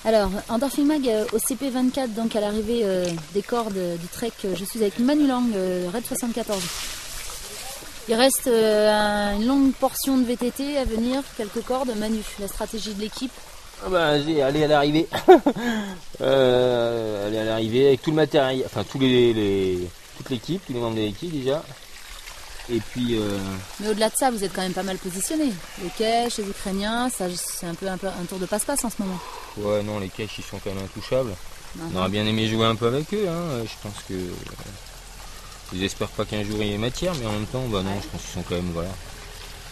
Alors, Endorphin Mag au CP24, donc à l'arrivée des cordes du trek, je suis avec Manu Lang, Raid 74. Il reste une longue portion de VTT à venir, quelques cordes. Manu, la stratégie de l'équipe? Ah bah, aller à l'arrivée. Aller à l'arrivée avec tout le matériel, enfin toute l'équipe, tous les membres de l'équipe déjà. Et puis. Mais au-delà de ça, vous êtes quand même pas mal positionné. Les caches, les Ukrainiens, ça, c'est un peu un tour de passe-passe en ce moment. Ouais, non, les caches ils sont quand même intouchables. On aurait bien aimé jouer un peu avec eux. Hein. Je pense que. Ils espèrent pas qu'un jour il y ait matière, mais en même temps, bah non, je pense qu'ils sont quand même. Voilà.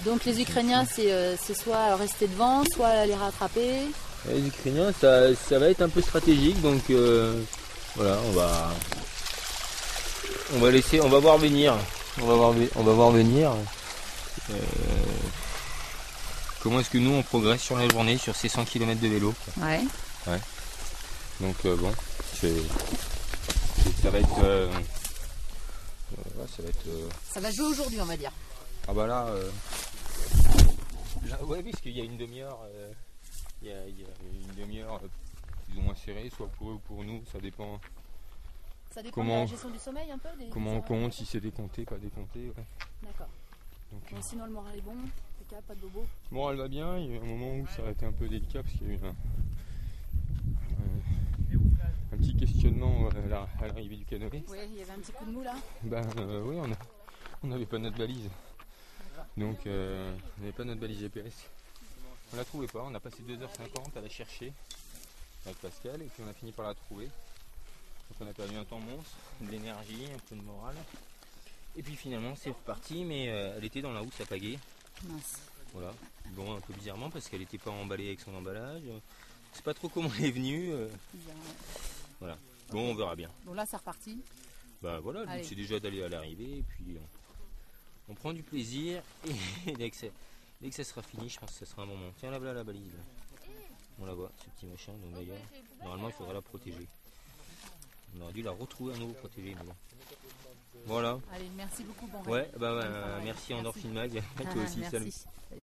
Donc les Ukrainiens, c'est soit rester devant, soit les rattraper. Les Ukrainiens, ça va être un peu stratégique, donc voilà, on va laisser, on va voir venir. On va voir venir comment est-ce que nous on progresse sur la journée, sur ces 100 km de vélo. Ouais. Donc bon, ça va être. Ça va jouer aujourd'hui, on va dire. Ah bah là, ouais, parce qu'il y a une demi-heure, il y a une demi-heure plus ou moins serrée, soit pour eux ou pour nous, ça dépend. Ça dépend de la gestion du sommeil un peu. Comment on compte, si c'est décompté, pas décompté. Ouais. D'accord. Donc, sinon le moral est bon, impeccable, pas de bobo. Le moral va bien, il y a eu un moment où ça a été un peu délicat parce qu'il y a eu un petit questionnement à l'arrivée du canoë. Oui, il y avait un petit coup de mou là. Oui, on n'avait pas notre valise. Donc on n'avait pas notre valise GPS. On la trouvait pas, on a passé 2h50 à la chercher avec Pascal et puis on a fini par la trouver. Donc on a perdu un temps monstre, de l'énergie, un peu de morale. Et puis finalement c'est reparti, mais elle était dans la housse à pagaie. Mince. Voilà. Bon, un peu bizarrement parce qu'elle n'était pas emballée avec son emballage. Je sais pas trop comment elle est venue. Voilà. Bon, on verra bien. Bon là c'est reparti. Bah voilà, le but c'est déjà d'aller à l'arrivée et puis on prend du plaisir et dès que ça sera fini, je pense que ça sera un moment. Tiens là, la balise. Là. On la voit, ce petit machin. Donc d'ailleurs, normalement il faudra la protéger. On aurait dû la retrouver à nouveau protégée. Mais bon. Voilà. Allez, merci beaucoup. Bon ouais, merci Endorphin Mag. Toi aussi, salut.